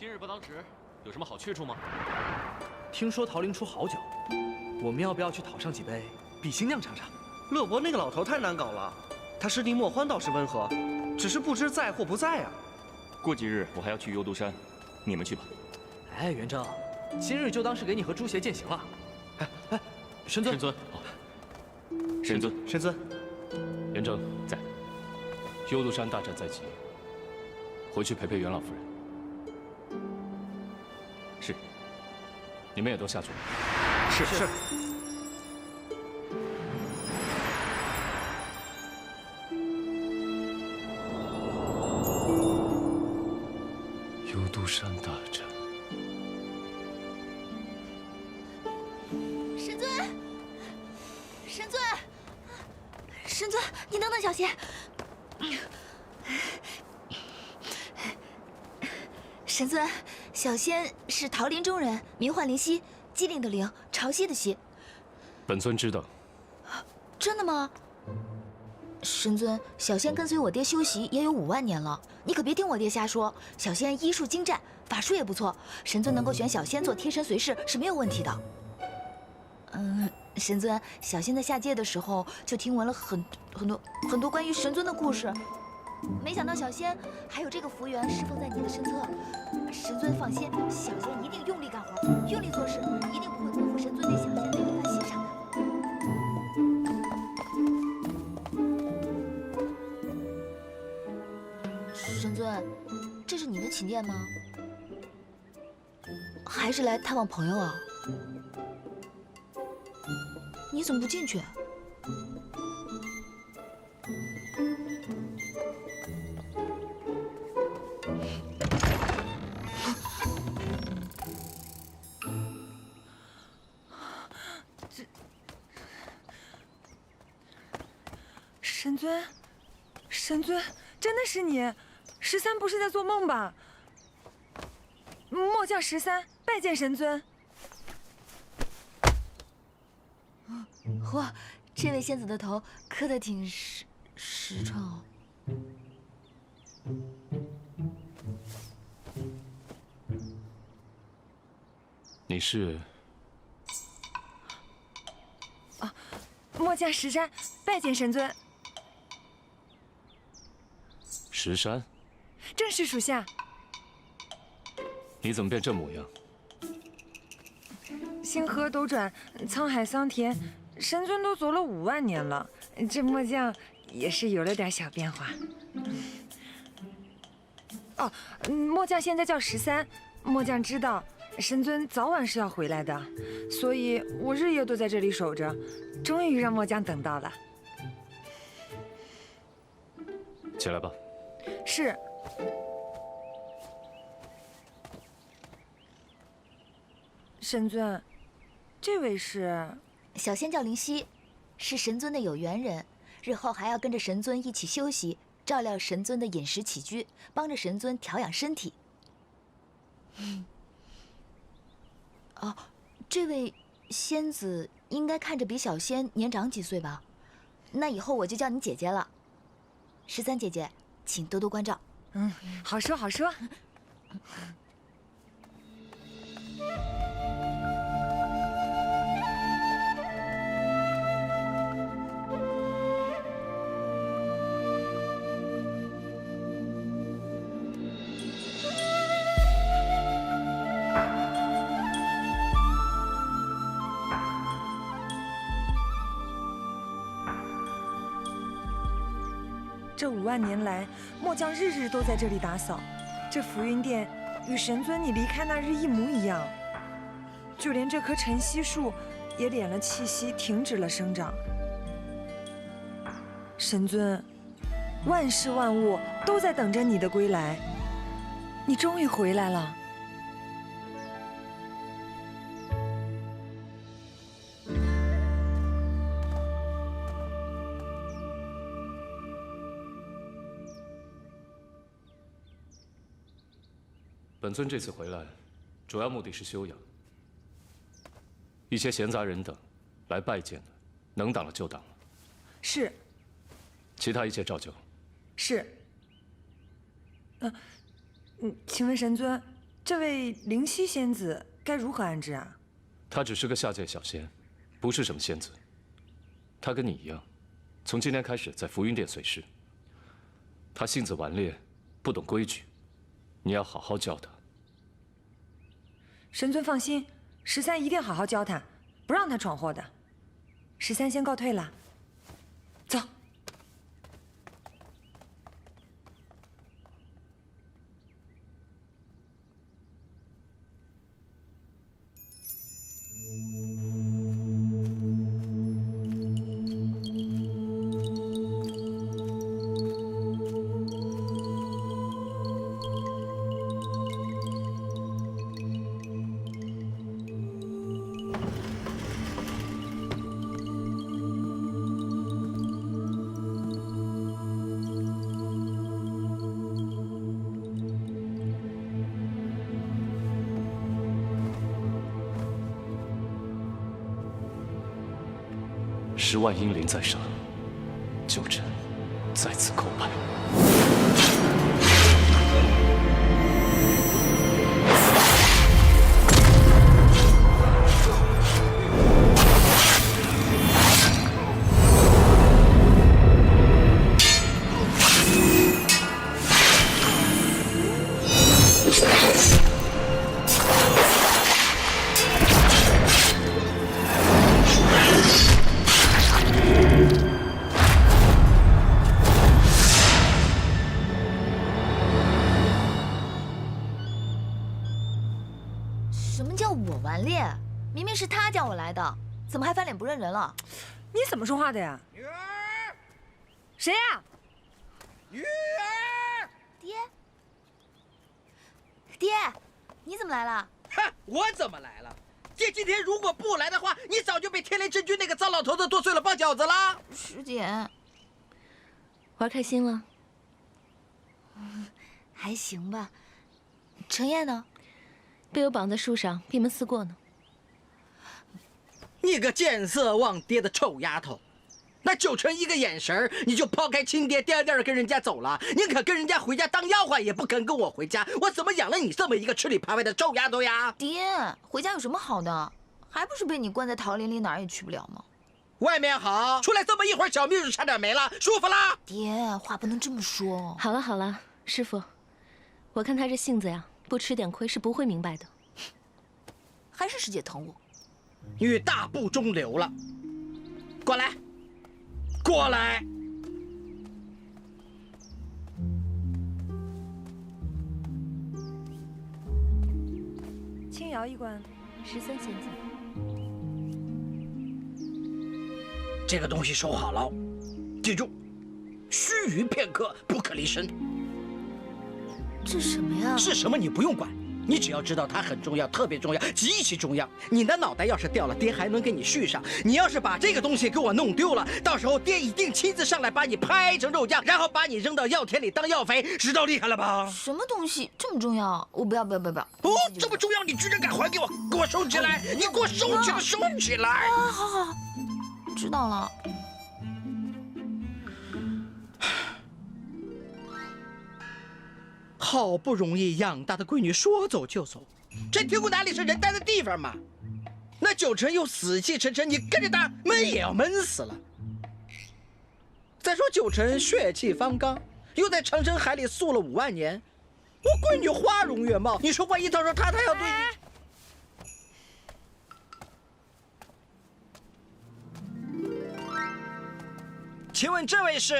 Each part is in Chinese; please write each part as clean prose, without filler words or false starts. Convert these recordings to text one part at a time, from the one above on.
今日不当值，有什么好去处吗？听说桃林出好酒，我们要不要去讨上几杯，比新酿尝尝？乐伯那个老头太难搞了，他师弟莫欢倒是温和，只是不知在或不在啊。过几日我还要去幽都山，你们去吧。哎，元正，今日就当是给你和朱邪践行了。哎，神尊，神尊，神尊，神尊，元正在。幽都山大战在即，回去陪陪袁老夫人。是。你们也都下去了。是。幽都山大战。神尊，神尊，神尊，你等等小仙。神尊，小仙是桃林中人，名唤灵犀，机灵的灵，潮汐的汐。本尊知道。真的吗？神尊，小仙跟随我爹修习也有5万年了，你可别听我爹瞎说。小仙医术精湛，法术也不错，神尊能够选小仙做贴身随侍是没有问题的。神尊，小仙在下界的时候就听闻了很多关于神尊的故事，没想到小仙还有这个福缘侍奉在你的身侧。神尊放心，小仙一定用力干活，用力做事，一定不会辜负神尊对小仙的一番欣赏的。神尊，这是你的寝殿吗？还是来探望朋友啊？你怎么不进去？神尊，神尊，真的是你！13不是在做梦吧？末将13拜见神尊。嚯，这位仙子的头磕得挺实诚。你是？末将石山拜见神尊。石山？正是属下。你怎么变这模样？星河斗转，沧海桑田，神尊都走了5万年了，这末将也是有了点小变化。末将现在叫13，末将知道神尊早晚是要回来的，所以我日夜都在这里守着，终于让末将等到了。起来吧。是。神尊，这位是？小仙叫灵犀，是神尊的有缘人，日后还要跟着神尊一起修习，照料神尊的饮食起居，帮着神尊调养身体。这位仙子应该看着比小仙年长几岁吧？那以后我就叫你姐姐了。13姐姐，请多多关照。好说好说。这5万年来，末将日日都在这里打扫。这浮云殿与神尊你离开那日一模一样，就连这棵晨曦树也敛了气息，停止了生长。神尊，万事万物都在等着你的归来，你终于回来了。本尊这次回来，主要目的是休养。一些闲杂人等来拜见的，能挡了就挡了。是。其他一切照旧。是。请问神尊，这位灵犀仙子该如何安置啊？她只是个下界小仙，不是什么仙子。她跟你一样，从今天开始在浮云殿随侍。她性子顽劣，不懂规矩，你要好好教她。神尊放心，13一定好好教她，不让她闯祸的。13先告退了，走。10万英灵在上，九臣再次叩拜。什么叫我顽劣？明明是他叫我来的，怎么还翻脸不认人了？你怎么说话的呀？女儿，谁呀？女儿！爹，爹，你怎么来了？哼，我怎么来了？爹今天如果不来的话，你早就被天雷真君那个糟老头子剁碎了包饺子了。师姐，玩开心了？还行吧。程烨呢？被我绑在树上闭门思过呢。你个见色忘爹的臭丫头！那九成一个眼神你就抛开亲爹，颠颠的跟人家走了。宁可跟人家回家当丫鬟，也不肯跟我回家。我怎么养了你这么一个吃里扒外的臭丫头呀？爹，回家有什么好的？还不是被你关在桃林里，哪儿也去不了吗？外面好，出来这么一会儿，小命就差点没了，舒服啦？爹，话不能这么说。好了好了，师傅，我看他这性子呀，不吃点亏是不会明白的。还是师姐疼我。女大不中留了，过来，过来。青瑶医官13仙子，这个东西收好了，记住，须臾片刻，不可离身。这什么呀？是什么你不用管，你只要知道它很重要，特别重要，极其重要。你的脑袋要是掉了，爹还能给你续上。你要是把这个东西给我弄丢了，到时候爹一定亲自上来把你拍成肉酱，然后把你扔到药田里当药肥，知道厉害了吧？什么东西这么重要？我不要！哦，这么重要，你居然敢还给我？给我收起来！你给我收起来，收起来！啊，好，知道了。好不容易养大的闺女说走就走，这天宫哪里是人待的地方嘛？那九成又死气沉沉，你跟着他闷也要闷死了。再说九成血气方刚，又在长生海里宿了5万年，我闺女花容月貌，你说万一到时候他要对你……请问这位是？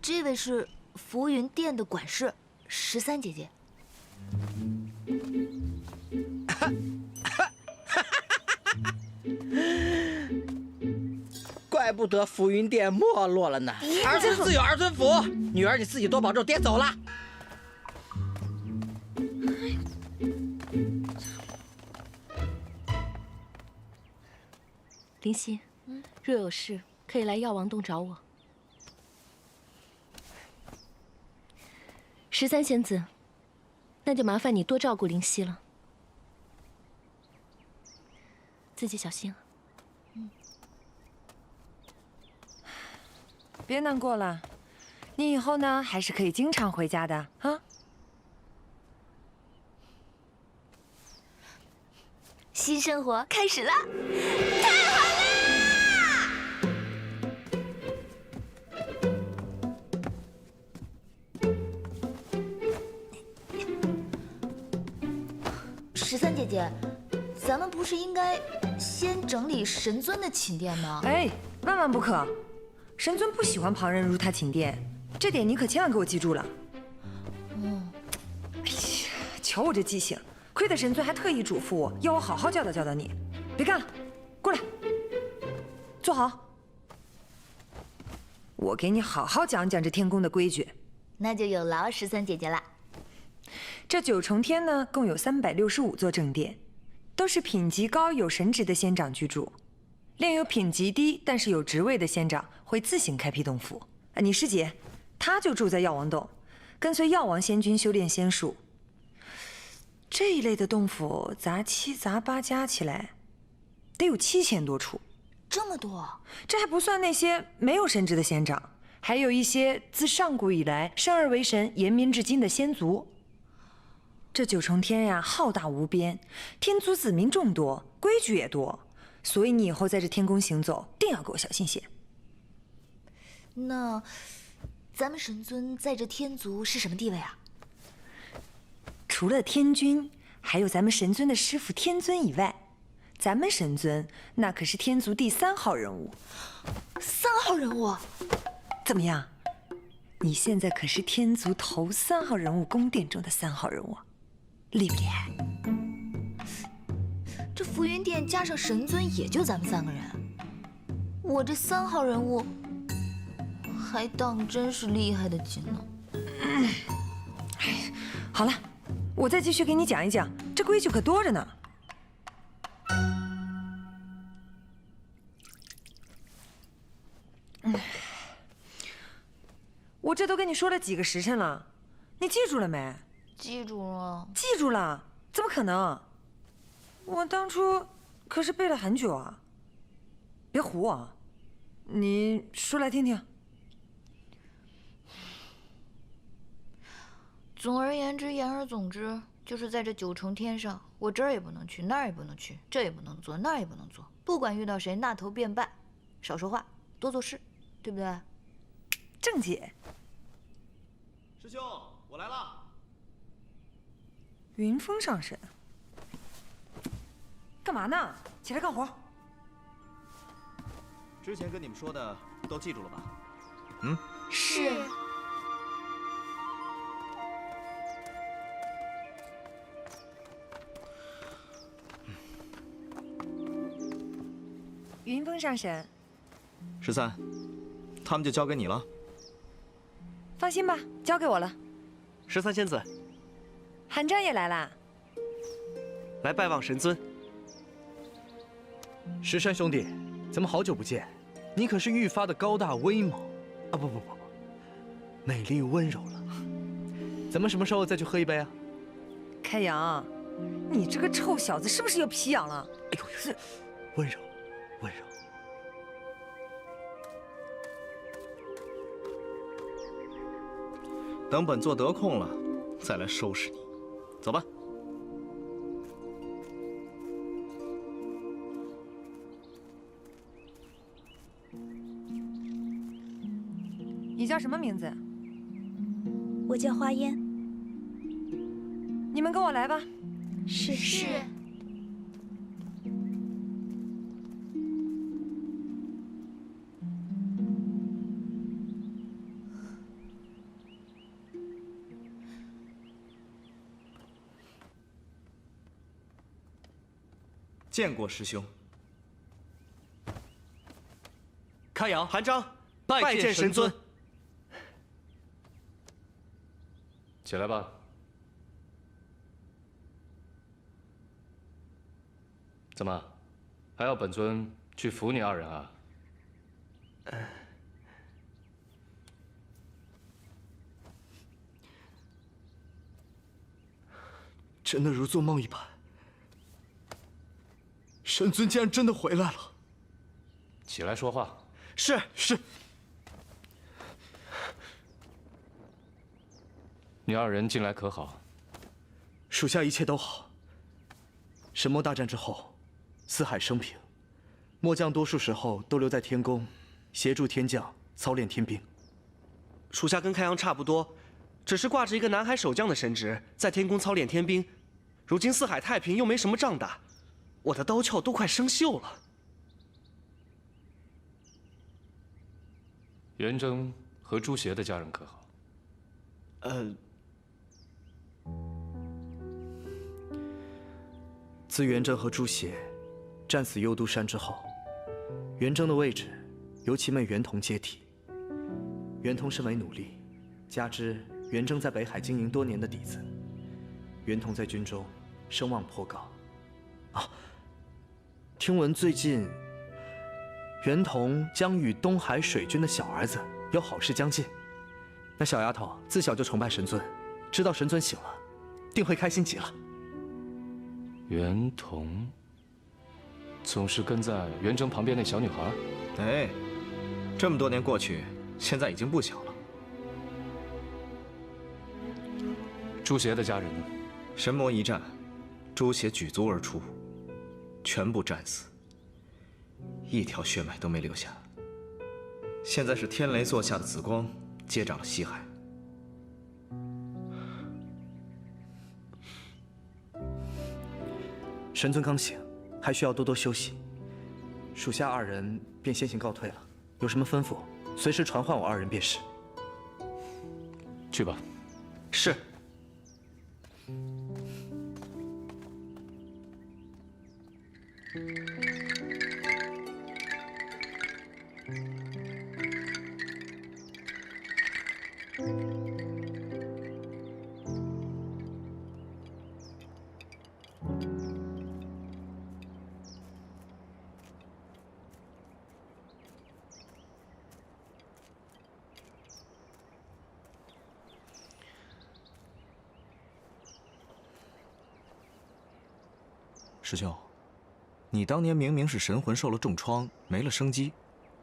这位是浮云殿的管事13姐姐。怪不得浮云殿没落了呢。儿孙自有儿孙福，女儿你自己多保重，爹走了。灵犀，若有事可以来药王洞找我。13仙子，那就麻烦你多照顾灵犀了，自己小心啊。别难过了，你以后呢还是可以经常回家的啊。新生活开始了，太好啦！13姐姐，咱们不是应该先整理神尊的寝殿吗？哎，万万不可！神尊不喜欢旁人入他寝殿，这点你可千万给我记住了。哎呀，瞧我这记性，亏得神尊还特意嘱咐我，要我好好教导教导你。别干了，过来，坐好。我给你好好讲讲这天宫的规矩。那就有劳13姐姐了。这9重天呢，共有365座正殿，都是品级高有神职的仙长居住。另有品级低但是有职位的仙长会自行开辟洞府。你师姐，她就住在药王洞，跟随药王仙君修炼仙术。这一类的洞府杂七杂八加起来，得有7000多处。这么多？这还不算那些没有神职的仙长，还有一些自上古以来生而为神、延绵至今的仙族。这9重天呀，浩大无边，天族子民众多，规矩也多，所以你以后在这天宫行走，定要给我小心些。那咱们神尊在这天族是什么地位啊？除了天君，还有咱们神尊的师傅天尊以外，咱们神尊那可是天族第3号人物。3号人物？怎么样？你现在可是天族头3号人物宫殿中的3号人物，厉不厉害？这浮云殿加上神尊也就咱们3个人，我这3号人物还当真是厉害的紧呢。好了，我再继续给你讲一讲，这规矩可多着呢。我这都跟你说了几个时辰了，你记住了没？记住了。记住了？怎么可能？我当初可是背了很久啊！别唬我，你说来听听。总而言之，言而总之，就是在这9重天上，我这儿也不能去，那儿也不能去，这也不能做，那儿也不能做。不管遇到谁，那头便拜，少说话，多做事，对不对？正解。师兄，我来了。云峰上神，干嘛呢？起来干活。之前跟你们说的都记住了吧？是。云峰上神13，他们就交给你了。放心吧，交给我了。13仙子，韩章也来啦。来拜望神尊。石山兄弟，咱们好久不见，你可是愈发的高大威猛啊！不，美丽温柔了。咱们什么时候再去喝一杯啊？开阳，你这个臭小子是不是又皮痒了？哎呦，温柔，温柔。等本座得空了，再来收拾你。走吧。你叫什么名字？我叫花烟。你们跟我来吧。是。见过师兄。开阳，韩章，拜见神尊。起来吧。怎么，还要本尊去扶你2人啊？真的如做梦一般，神尊竟然真的回来了。起来说话。是。你2人近来可好？属下一切都好。神魔大战之后，四海升平，末将多数时候都留在天宫，协助天将操练天兵。属下跟开阳差不多，只是挂着一个南海守将的神职，在天宫操练天兵。如今四海太平，又没什么仗打，我的刀鞘都快生锈了。元征和朱邪的家人可好？自元征和朱邪战死幽都山之后，元征的位置由其妹元童接替。元童身为奴隶，加之元征在北海经营多年的底子，元童在军中声望颇高。啊，听闻最近元童将与东海水军的小儿子有好事将近。那小丫头自小就崇拜神尊，知道神尊醒了，定会开心极了。元童总是跟在元征旁边那小女孩。哎，这么多年过去，现在已经不小了。朱邪的家人呢？神魔一战，朱邪举足而出，全部战死，一条血脉都没留下。现在是天雷座下的紫光接掌了西海。神尊刚醒，还需要多多休息。属下二人便先行告退了。有什么吩咐，随时传唤我二人便是。去吧。是。师兄，你当年明明是神魂受了重创，没了生机，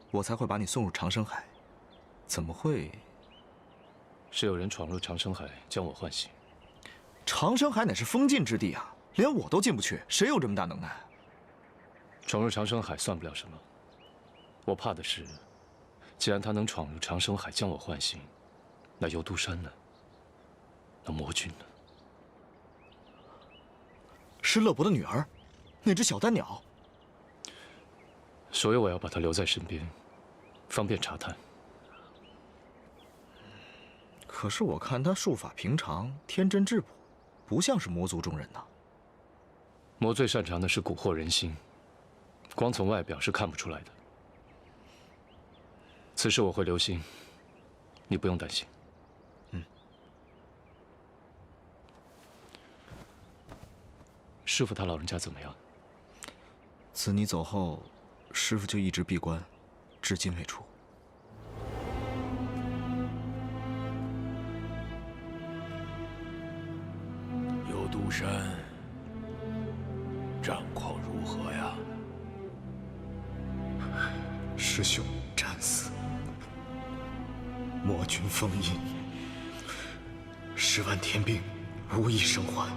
我才会把你送入长生海，怎么会？是有人闯入长生海，将我唤醒。长生海乃是封禁之地啊，连我都进不去，谁有这么大能耐？闯入长生海算不了什么，我怕的是，既然他能闯入长生海将我唤醒，那幽都山呢？那魔君呢？是乐伯的女儿，那只小丹鸟。所以我要把她留在身边，方便查探。可是我看她术法平常，天真质朴，不像是魔族中人呐。魔最擅长的是蛊惑人心，光从外表是看不出来的。此事我会留心，你不用担心。师父他老人家怎么样？自你走后，师父就一直闭关，至今未出。幽都山战况如何呀？师兄战死，魔君封印，10万天兵无一生还。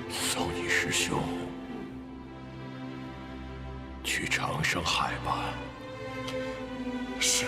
送你师兄去长生海吧。是。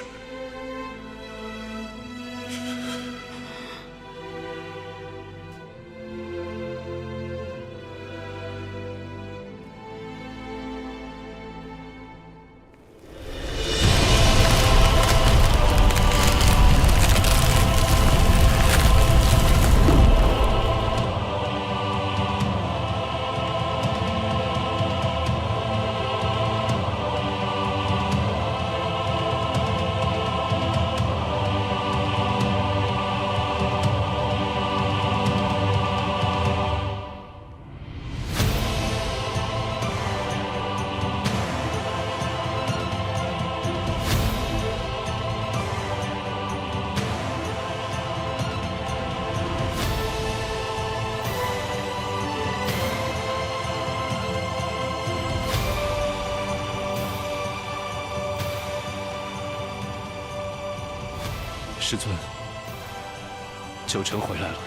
师尊，九成回来了。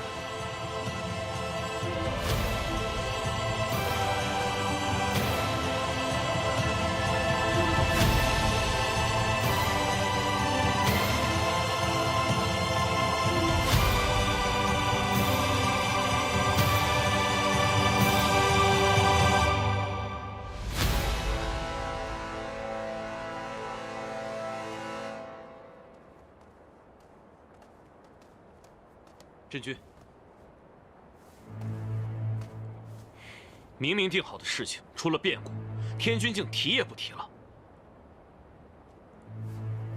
真君，明明定好的事情出了变故，天君竟提也不提了。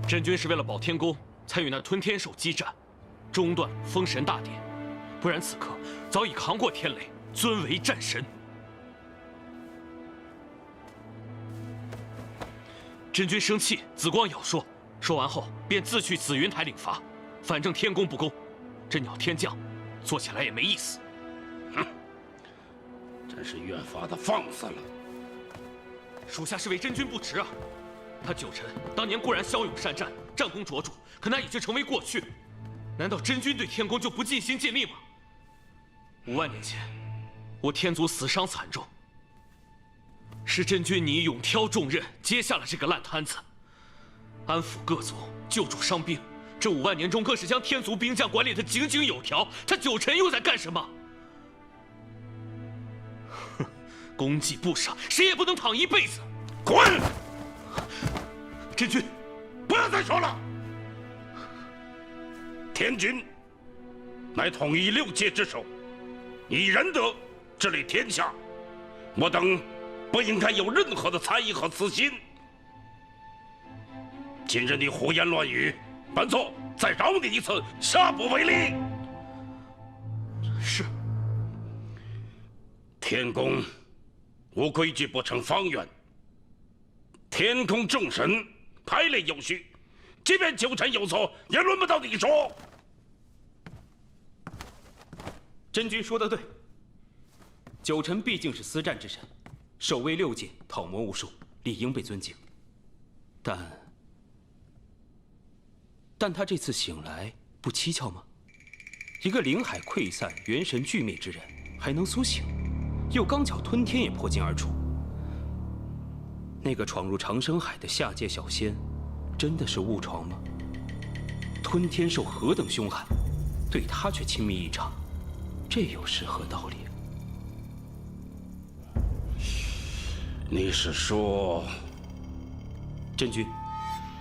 真君是为了保天宫，才与那吞天兽激战，中断了封神大典，不然此刻早已扛过天雷，尊为战神。真君生气，紫光咬说，说完后便自去紫云台领罚，反正天公不公。这鸟天将，做起来也没意思。哼，真是越发的放肆了。属下是为真君不值啊！他九臣当年固然骁勇善战，战功卓著，可那已经成为过去。难道真君对天宫就不尽心尽力吗？5万年前，我天族死伤惨重，是真君你勇挑重任，接下了这个烂摊子，安抚各族，救助伤兵。这5万年中，更是将天族兵将管理得井井有条。他九臣又在干什么？哼，功绩不赏，谁也不能躺一辈子。滚！真君，不要再说了。天君乃统一6界之首，以仁德治理天下，我等不应该有任何的猜疑和私心。今日你胡言乱语，本座再饶你一次，下不为例。是。天宫无规矩不成方圆，天宫众神排列有序，即便九臣有错，也轮不到你说。真君说得对，九臣毕竟是司战之神，守卫6界，讨魔无数，理应被尊敬。但他这次醒来不蹊跷吗？一个灵海溃散、元神俱灭之人，还能苏醒，又刚巧吞天也破境而出。那个闯入长生海的下界小仙，真的是误闯吗？吞天兽何等凶悍，对他却亲密异常，这又是何道理？你是说，真君，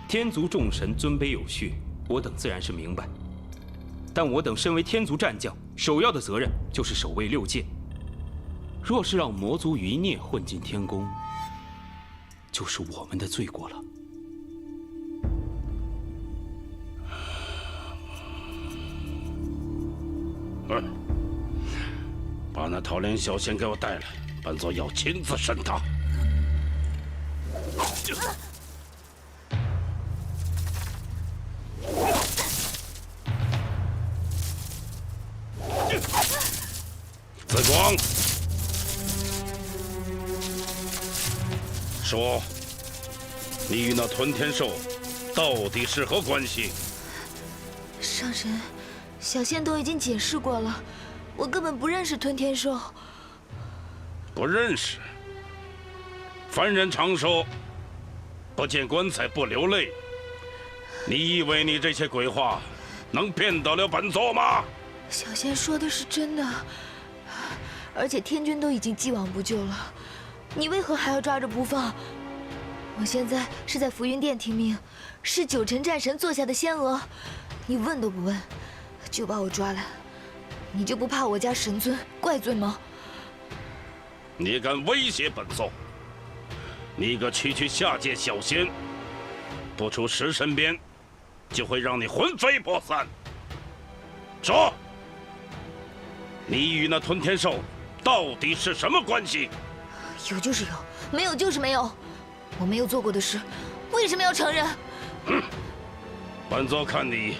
天族众神尊卑有序，我等自然是明白。但我等身为天族战将，首要的责任就是守卫6界。若是让魔族余孽混进天宫，就是我们的罪过了。把那桃莲小仙给我带来，本座要亲自审他。紫光，说，你与那吞天兽到底是何关系？上神，小仙都已经解释过了，我根本不认识吞天兽。不认识？凡人常说，不见棺材不流泪。你以为你这些鬼话能骗得了本座吗？小仙说的是真的，而且天君都已经既往不咎了，你为何还要抓着不放？我现在是在浮云殿听命，是九臣战神座下的仙娥，你问都不问，就把我抓来，你就不怕我家神尊怪罪吗？你敢威胁本座？你个区区下界小仙，不出10神鞭，就会让你魂飞魄散。说，你与那吞天兽到底是什么关系？有就是有，没有就是没有。我没有做过的事，为什么要承认？本座看你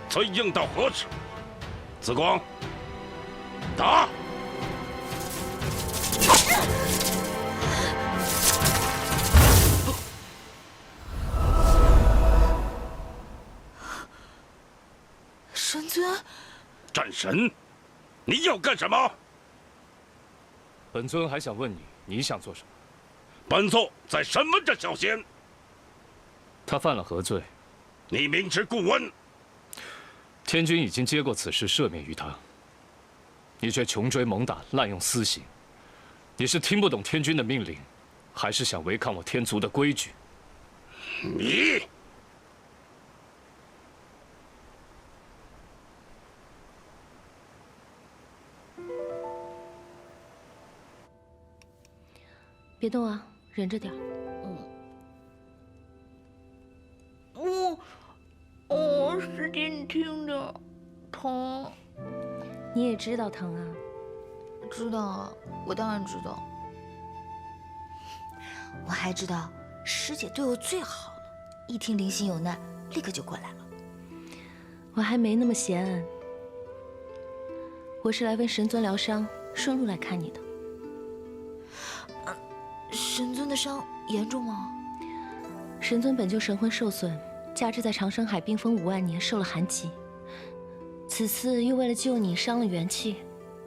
嘴硬到何时？紫光，打！尊，战神，你要干什么？本尊还想问你，你想做什么？本座在审问这小仙。他犯了何罪？你明知故问。天君已经接过此事，赦免于他。你却穷追猛打，滥用私刑。你是听不懂天君的命令，还是想违抗我天族的规矩？你。 别动啊，忍着点儿。使劲听着，疼。你也知道疼啊？知道啊，我当然知道。我还知道师姐对我最好了，一听灵犀有难，立刻就过来了。我还没那么闲，我是来为神尊疗伤，顺路来看你的。 神尊的伤严重吗？神尊本就神魂受损，加之在长生海冰封5万年，受了寒疾，此次又为了救你伤了元气，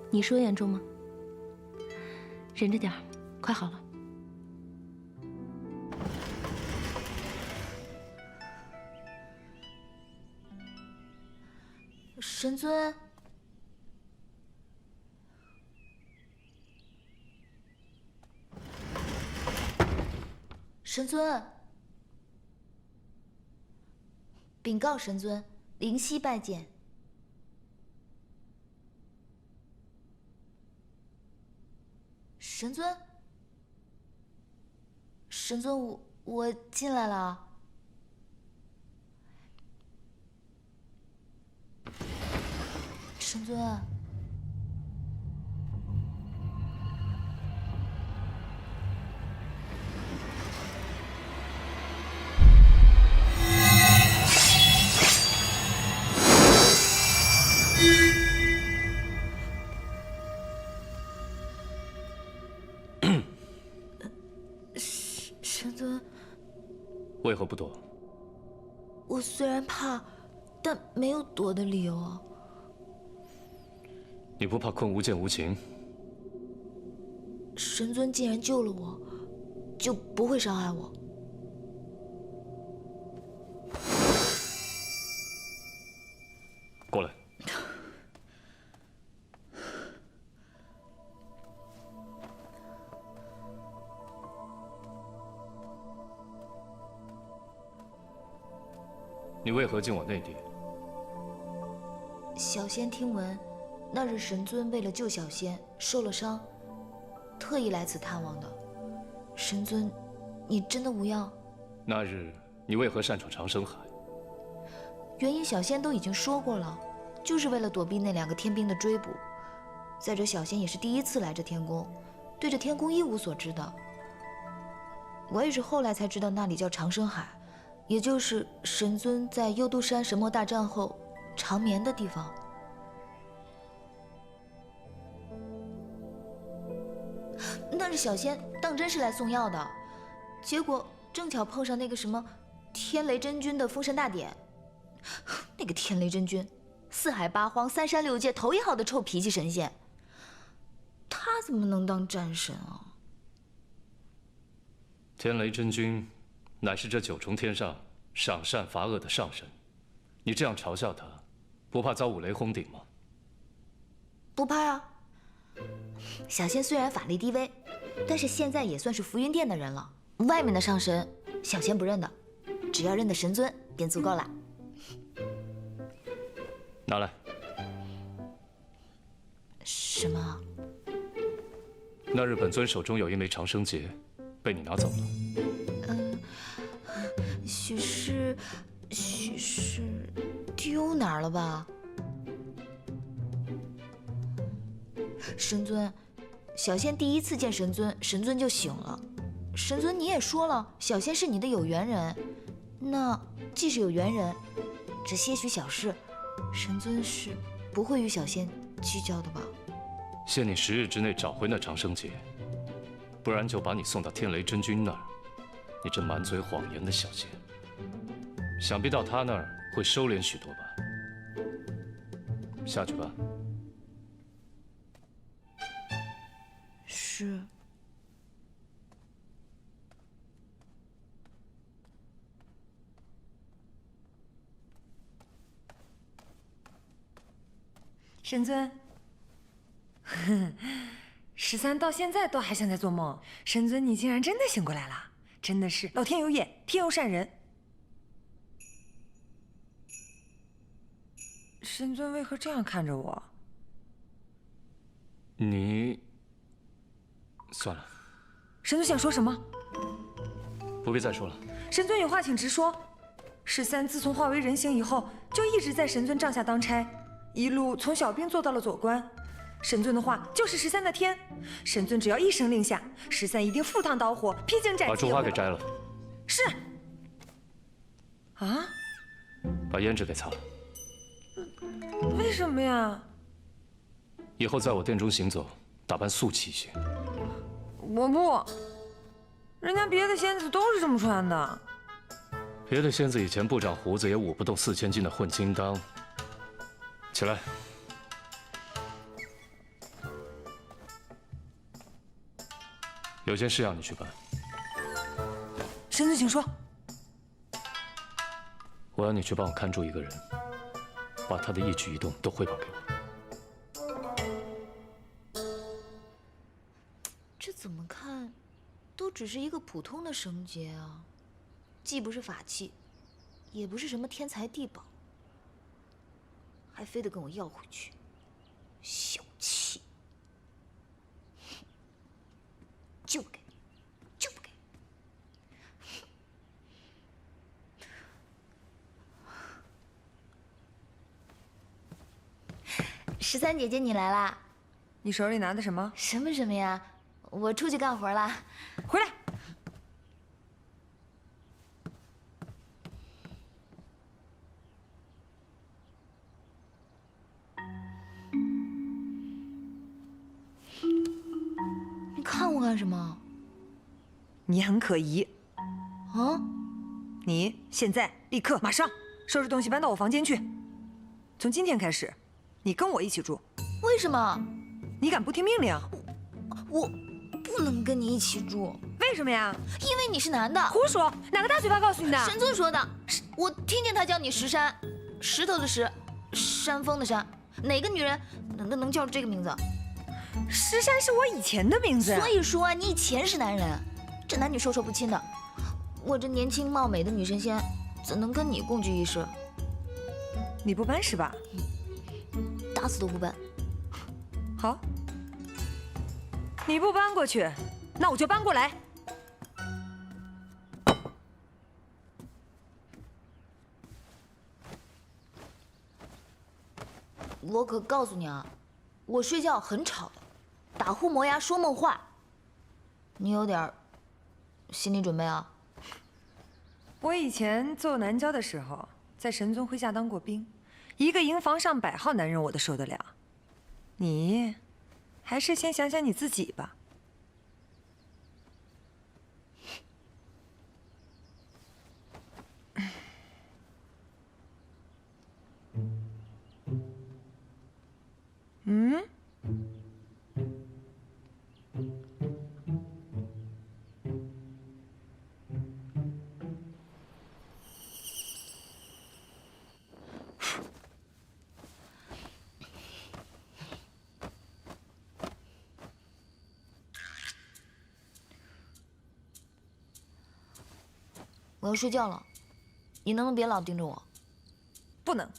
你说严重吗？忍着点儿，快好了。神尊。 神尊，禀告神尊，灵犀拜见。神尊，神尊，我进来了。神尊。 神尊，为何不躲？我虽然怕，但没有躲的理由啊。你不怕困无间无情？神尊既然救了我，就不会伤害我。过来。 你为何进我内地？小仙听闻，那日神尊为了救小仙受了伤，特意来此探望的。神尊，你真的无恙？那日你为何擅闯长生海？原因小仙都已经说过了，就是为了躲避那2个天兵的追捕。再者，小仙也是第一次来这天宫，对这天宫一无所知的。我也是后来才知道那里叫长生海。 也就是神尊在幽都山神魔大战后长眠的地方。那日小仙当真是来送药的，结果正巧碰上那个什么天雷真君的封神大典。那个天雷真君，4海8荒、3山6界头一号的臭脾气神仙，他怎么能当战神啊？天雷真君。 乃是这9重天上赏善罚恶的上神，你这样嘲笑他，不怕遭五雷轰顶吗？不怕呀。小仙虽然法力低微，但是现在也算是浮云殿的人了。外面的上神，小仙不认的，只要认得神尊便足够了。拿来。什么？那日本尊手中有一枚长生结，被你拿走了。 许是丢哪儿了吧？神尊，小仙第一次见神尊，神尊就醒了。神尊，你也说了，小仙是你的有缘人。那既是有缘人，这些许小事，神尊是不会与小仙计较的吧？限你10日之内找回那长生结，不然就把你送到天雷真君那儿。你这满嘴谎言的小仙！ 想必到他那儿会收敛许多吧？下去吧。是。神尊，13到现在都还像在做梦。神尊，你竟然真的醒过来了，真的是老天有眼，天佑善人。神尊为何这样看着我？你，算了。神尊想说什么？不必再说了。神尊有话请直说。13自从化为人形以后，就一直在神尊帐下当差，一路从小兵做到了左官。神尊的话就是13的天，神尊只要一声令下，13一定赴汤蹈火，披荆斩棘。把珠花给摘了。是。啊？把胭脂给擦了。为什么呀？以后在我殿中行走，打扮素气一些。我不，人家别的仙子都是这么穿的。别的仙子以前不长胡子也舞不动4000斤的混金当。起来。有件事要你去办。神尊，请说。我要你去帮我看住一个人，把他的一举一动都汇报给我。这怎么看，都只是一个普通的绳结啊，既不是法器，也不是什么天才地宝，还非得跟我要回去，小气！就不给，就不给！ 13姐姐，你来啦！你手里拿的什么？什么什么呀？我出去干活啦。回来。你看我干什么？你很可疑。啊？你现在立刻马上收拾东西搬到我房间去。从今天开始。 你跟我一起住，为什么？你敢不听命令？我不能跟你一起住。为什么呀？因为你是男的。胡说！哪个大嘴巴告诉你的？神尊说的。我听见他叫你石山，石头的石，山峰的山。哪个女人能叫这个名字？石山是我以前的名字。所以说啊，你以前是男人，这男女授受不亲的。我这年轻貌美的女神仙，怎能跟你共居一室？你不搬是吧？ 打死都不搬。好，你不搬过去，那我就搬过来。我可告诉你啊，我睡觉很吵的，打呼磨牙说梦话。你有点心理准备啊。我以前做南郊的时候，在神尊麾下当过兵。 一个营房上100号男人我都受得了，你还是先想想你自己吧。嗯？我要睡觉了，你能不能别老盯着我？不能。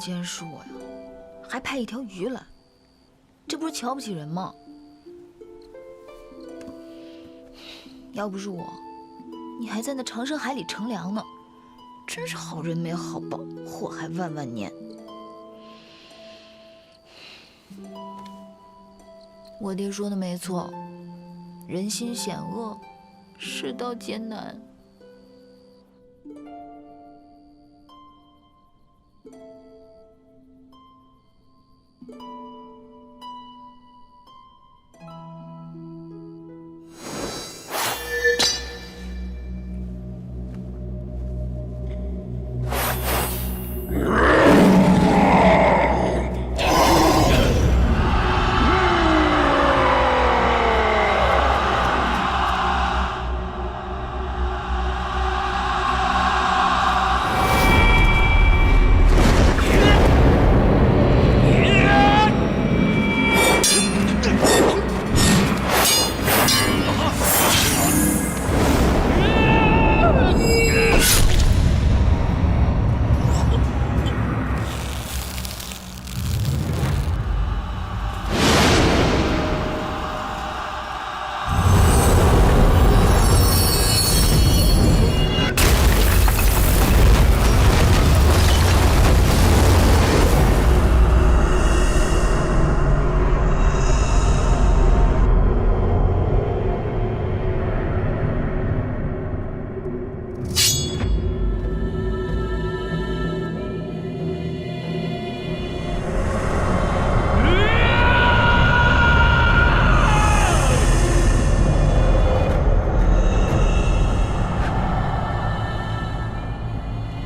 监视我呀？还派一条鱼来，这不是瞧不起人吗？要不是我，你还在那长生海里乘凉呢。真是好人没好报，祸害万万年。我爹说的没错，人心险恶，世道艰难。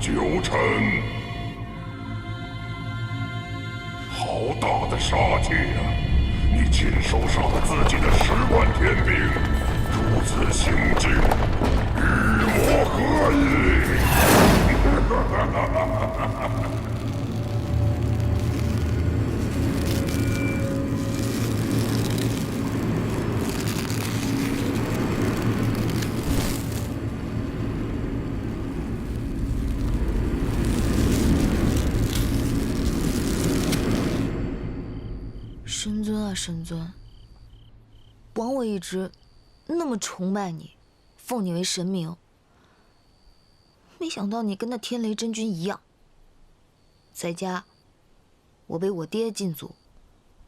九臣，好大的杀戒啊！你亲手杀了自己的10万天兵，如此行径，与我何异？神尊啊，神尊，枉我一直那么崇拜你，奉你为神明。没想到你跟那天雷真君一样，在家我被我爹禁足，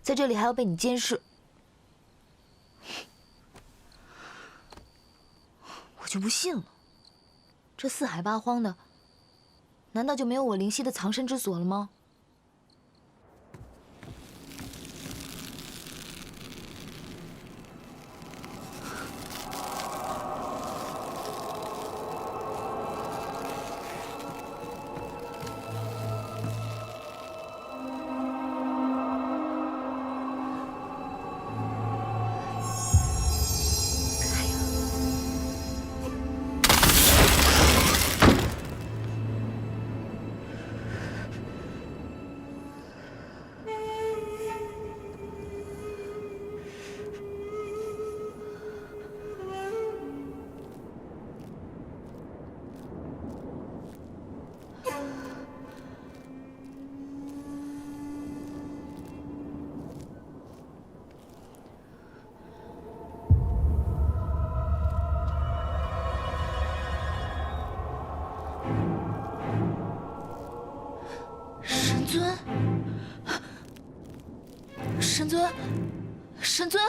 在这里还要被你监视，我就不信了。这四海八荒的，难道就没有我灵犀的藏身之所了吗？神尊，神尊，神尊！